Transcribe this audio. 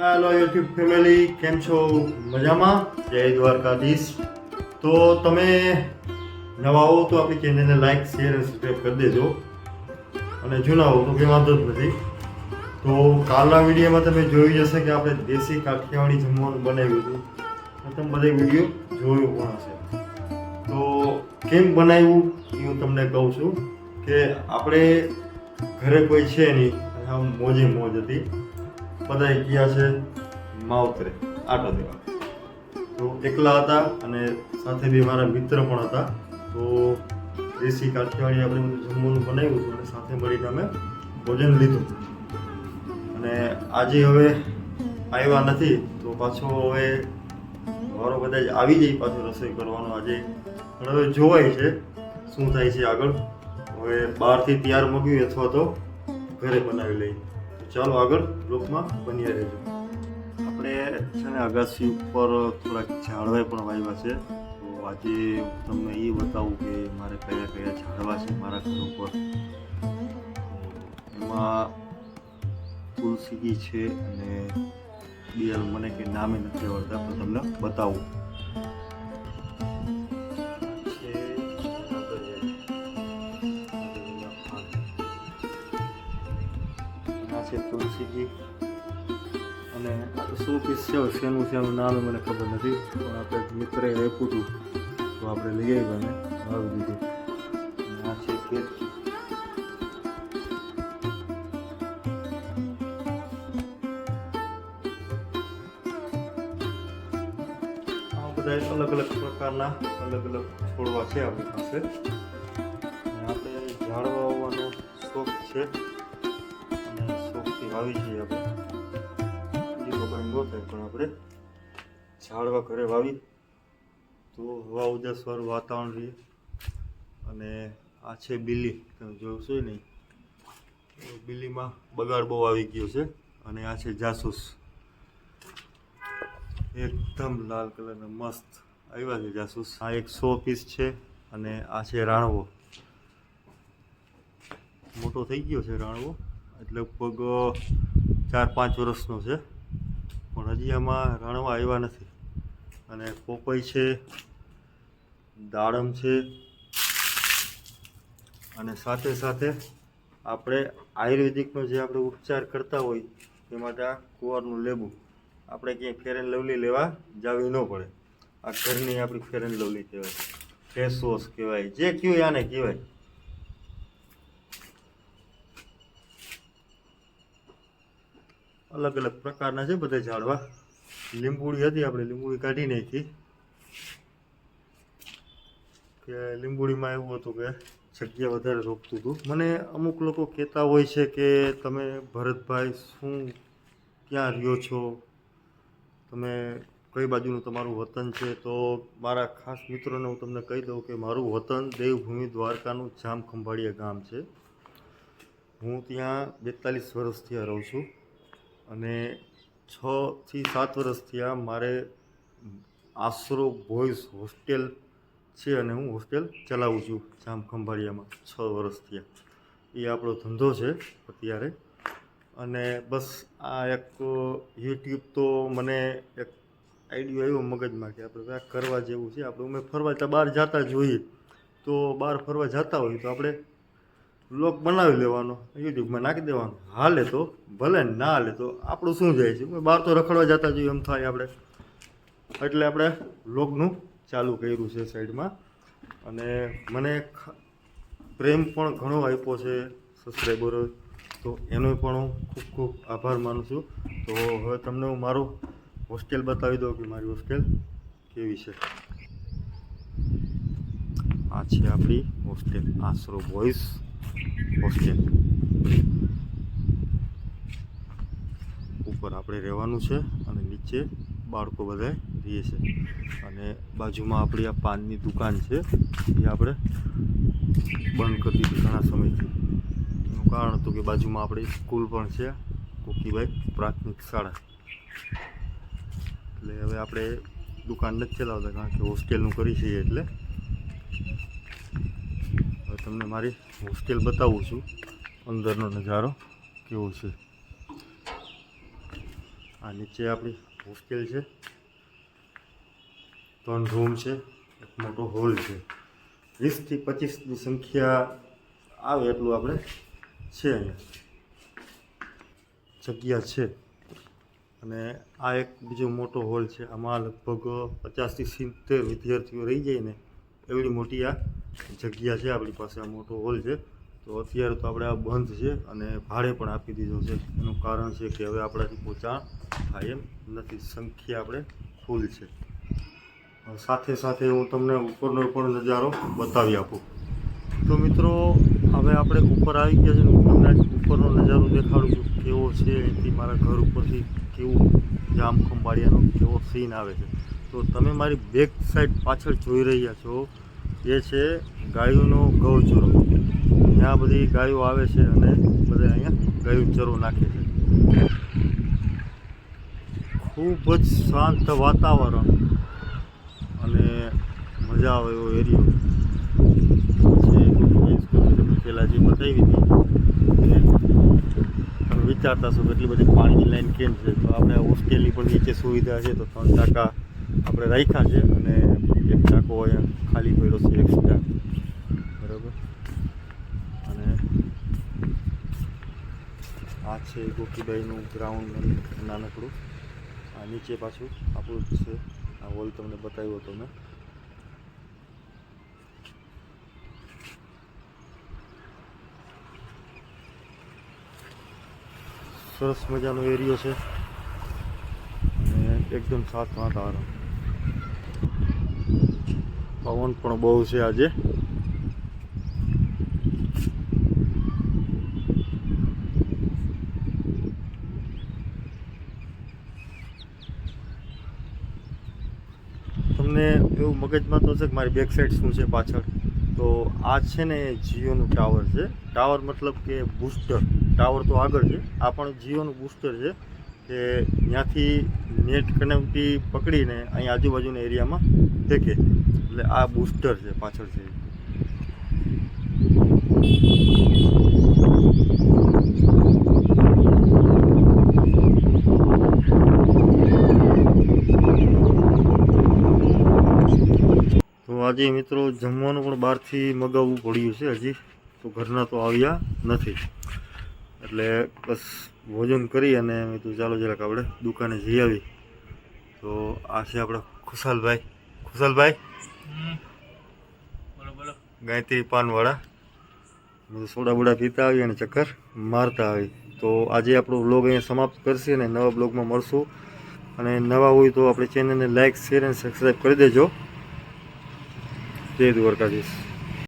Hello YouTube family, કેમ છો? મજામાં? જય દ્વારકાધીશ. તો તમે નવા હો તો આપણી ચેનલને લાઈક, શેર અને સબસ્ક્રાઈબ કરી દેજો. અને જૂના હો તો કંઈ વાંધો જ નથી. તો કાલના વિડીયોમાં તમે જોયું જશે કે આપણે દેશી કાઠિયાવાડી જમવાનું બનાવ્યું હતું. અને તમે બધા વિડીયો જોયો પણ હશે. તો કેમ બનાવ્યું એ હું તમને કહું છું કે આપણે ઘરે કોઈ છે નહીં, આમ મોજે મોજ હતી. બધા ગયા છે માવતરે આટો દેવા. તો એકલા હતા અને સાથે બી મારા મિત્ર પણ હતા. તો દેશી કાઠિયાવાડી આપણે બધું જમવાનું બનાવ્યું હતું અને સાથે મળીને અમે ભોજન લીધું. અને આજે હવે આવ્યા નથી તો પાછો હવે વારો કદાચ આવી જાય પાછું રસોઈ કરવાનો આજે. પણ હવે જોવાય છે શું થાય છે આગળ. હવે બહારથી તૈયાર મૂક્યું અથવા તો ઘરે બનાવી લઈએ. ચાલો આગળ બ્લોકમાં બન્યા રહેજો. આપણે છે ને અગાસી ઉપર થોડાક ઝાડવા પણ વાવ્યા છે. તો આજે તમને એ બતાવું કે મારે કયા કયા ઝાડવા છે મારા ઘર ઉપર. એમાં તુલસી છે અને બેલ, મને કંઈ નામે નથી આવડતા પણ તમને બતાવું. છે તુલસીજી અને શું પીસ છે શેનું છે એનું નામ મને ખબર નથી, પણ આપણે મિત્રે આપ્યું હતું તો આપણે લઈ આવ્યા અને વાવી દીધું. આ છે કેતકી. આ બધા અલગ અલગ પ્રકારના અલગ અલગ છોડવા છે આપણી પાસે. આપણે ઝાડવા હોવાનો શોખ છે વાવી છીએ આપણે. એ લોકોને ન થાય પણ આપણે ઝાડવા ઘરે વાવી તો હવા ઉજાસવાળું વાતાવરણ રહે. અને આ છે બિલ્લી, તમે જોશો નહીં. બિલ્લીમાં બગાડ બહુ આવી ગયો છે. અને આ છે જાસૂસ, એકદમ લાલ કલરના મસ્ત આવ્યા છે જાસૂસ. આ એક 100 પીસ છે. અને આ છે રાણવો, મોટો થઈ ગયો છે રાણવો, એટલે લગભગ 4-5 વર્ષનો છે પણ હજી આમાં રાણવા આવ્યા નથી. અને પોપઈ છે, દાડમ છે અને સાથે સાથે આપણે આયુર્વેદિકનો જે આપણે ઉપચાર કરતા હોય તે માટે આ કુંવરનું લેબુ. આપણે ક્યાંય ફેર એન્ડ લવલી લેવા જાવી ન પડે. આ ઘરની આપણી ફેર એન્ડ લવલી કહેવાય, ફેસ વોશ કહેવાય, જે કહેવાય આને કહેવાય. અલગ અલગ પ્રકારના છે બધા ઝાડવા. લીંબુડી હતી, આપણે લીંબુડી કાઢી નાખી કે લીંબુડીમાં એવું હતું કે જગ્યા વધારે રોકતું હતું. મને અમુક લોકો કહેતા હોય છે કે તમે ભરતભાઈ શું ક્યાં રહ્યો છો, તમે કઈ બાજુનું તમારું વતન છે? તો મારા ખાસ મિત્રોને હું તમને કહી દઉં કે મારું વતન દેવભૂમિ દ્વારકાનું જામખંભાળિયા ગામ છે. હું ત્યાં 42 વર્ષથી રહું છું. અને 6 થી 7 વર્ષથી આ મારે આશરો બોયઝ હોસ્ટેલ છે અને હું હોસ્ટેલ ચલાવું છું જામખંભાળિયામાં 6 વર્ષથી. એ આપણો ધંધો છે અત્યારે. અને બસ આ એક યુટ્યુબ તો મને એક આઈડિયો આવ્યો મગજમાં કે આપણે આ કરવા જેવું છે. આપણે અમે ફરવા બહાર જતા જ હોઈએ, તો બહાર ફરવા જતા હોઈએ તો આપણે વ્લોગ બનાવી લેવાનો, યુટ્યુબમાં નાખી દેવાનો. હાલે તો ભલે, ના હાલે તો આપણું શું જાય છે, બહાર તો રખડવા જતા જોઈએ એમ થાય આપણે. એટલે આપણે વ્લોગનું ચાલુ કર્યું છે સાઈડમાં. અને મને પ્રેમ પણ ઘણો આપ્યો છે સબસ્ક્રાઈબરો, તો એનો પણ હું ખૂબ ખૂબ આભાર માનું છું. તો હવે તમને હું મારું હોસ્ટેલ બતાવી દઉં કે મારી હોસ્ટેલ કેવી છે. આ છે આપણી હોસ્ટેલ, આશરો બોયઝ હોસ્ટેલ. ઉપર આપણે રહેવાનું છે અને નીચે બાળકો બધા રહે છે. અને બાજુમાં આપણી આ પાનની દુકાન છે, એ આપણે બંધ કરી દીધી ઘણા સમયથી. એનું કારણ હતું કે બાજુમાં આપણી સ્કૂલ પણ છે, કોકીભાઈ પ્રાથમિક શાળા. એટલે હવે આપણે દુકાન નથી ચલાવતા કારણ કે હોસ્ટેલનું કરી છીએ. એટલે હવે તમને મારી હોસ્ટેલ બતાવું છું, અંદરનો નજારો કેવો છે. આ નીચે આપણી હોસ્ટેલ છે, 3 રૂમ છે, એક મોટો હોલ છે. 20 થી 25ની સંખ્યા આવે એટલું આપણે છે અહીંયા જગ્યા છે. અને આ એક બીજો મોટો હોલ છે. આમાં લગભગ 50 થી 70 વિદ્યાર્થીઓ રહી જાય ને એવડી મોટી આ જગ્યા છે આપણી પાસે. આ મોટો હોલ છે. તો અત્યારે તો આપણે આ બંધ છે અને ભાડે પણ આપી દીધો છે. એનું કારણ છે કે હવે આપણાથી પહોંચાણ થાય એમ નથી, સંખ્યા આપણે ફૂલ છે. સાથે સાથે હું તમને ઉપરનો પણ નજારો બતાવી આપું. તો મિત્રો હવે આપણે ઉપર આવી ગયા છે ને હું તમને ઉપરનો નજારો દેખાડું છું કેવો છે. અહીંથી મારા ઘર ઉપરથી કેવું જામ ખંભાળિયાનો કેવો સીન આવે છે. તો તમે મારી બેક સાઈડ પાછળ જોઈ રહ્યા છો એ છે ગાયોનો ગૌચરો. ત્યાં બધી ગાયો આવે છે અને બધા અહીંયા ગાયું ચરો નાખે છે. ખૂબ જ શાંત વાતાવરણ અને મજા આવે એવો એરિયો છે. પહેલાં જે બતાવી હતી તમે વિચારતા છો કેટલી બધી પાણીની લાઈન કેમ છે. તો આપણે હોસ્ટેલની પણ નીચે સુવિધા છે. તો 3 ટાંકા આપણે રાખ્યા છે અને એક ટાંકો અહીંયા ખાલી પડ્યો છે એક્સ્ટ્રા, બરાબર. અને આ છે ગોકીબાઈનું ગ્રાઉન્ડ નાનકડું. આ નીચે પાછું આપણું જ છે. આ હોલ તમને બતાવ્યો હતો મેં. સરસ મજાનો એરિયો છે અને એકદમ શાંત વાતાવરણ. પવન પણ બહુ છે આજે. તમને એવું મગજમાં તો છે કે મારી બેક સાઈડ શું છે પાછળ. તો આ છે ને જીઓનું ટાવર છે. ટાવર મતલબ કે બૂસ્ટર. ટાવર તો આગળ છે, આ પણ જીઓનું બૂસ્ટર છે કે ત્યાંથી નેટ કનેક્ટિવિટી પકડીને અહીં આજુબાજુના એરિયામાં ફેંકે. એટલે આ બૂસ્ટર છે પાછળ છે. તો આજે મિત્રો જમવાનું પણ બહારથી મગાવવું પડ્યું છે હજી. તો ઘરના તો આવ્યા નથી એટલે બસ ભોજન કરી અને મેં તો ચાલો જરાક આપણે દુકાને જઈ આવી. તો આ છે આપણા ખુશાલભાઈ. ખુશાલભાઈ ગાયત્રી પાનવાળા. સોડા બોડા પીતા આવી અને ચક્કર મારતા આવી. તો આજે આપણો વ્લોગ અહીંયા સમાપ્ત કરશે અને નવા બ્લોગમાં મળશું. અને નવા હોય તો આપણે ચેનલને લાઇક, શેર અને સબસ્ક્રાઈબ કરી દેજો. જય દ્વારકાધીશ.